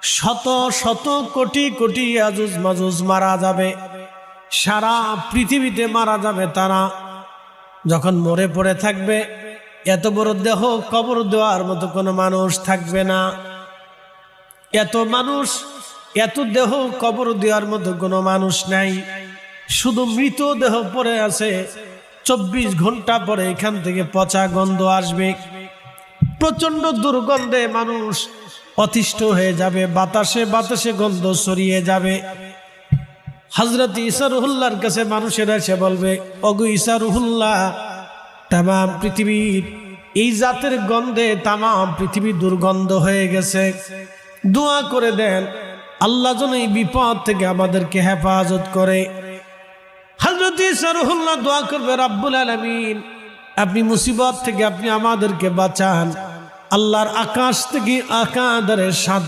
শত শত কোটি কোটি আজুজ মাজুজ মারা যাবে, সারা পৃথিবীতে মারা যাবে তারা। যখন মরে পড়ে থাকবে, এত বড় দেহ কবর দেওয়ার মতো কোনো মানুষ থাকবে না। এত মানুষ, এত দেহ কবর দেওয়ার মতো কোনো মানুষ নাই। শুধু মৃত দেহ পড়ে আছে, 24 ঘন্টা পরে এখান থেকে পচা গন্ধ আসবে। প্রচন্ড দুর্গন্ধে মানুষ অতিষ্ঠ হয়ে যাবে, বাতাসে বাতাসে গন্ধ ছড়িয়ে যাবে। হযরত ঈসা রুহুল্লাহর কাছে মানুষেরা এসে বলবে, ওগো ঈসা রুহুল্লাহ, তাম পৃথিবীর এই জাতের গন্ধে তাম পৃথিবী দুর্গন্ধ হয়ে গেছে, দোয়া করে দেন আল্লাহ যেন এই বিপদ থেকে আমাদেরকে হেফাজত করে। হযরত ঈসা রুহুল্লাহ দোয়া করবে, রব্বুল আলামিন আপনি মুসিবত থেকে আপনি আমাদেরকে বাঁচান। আল্লাহর আকাশ থেকে আকাদারের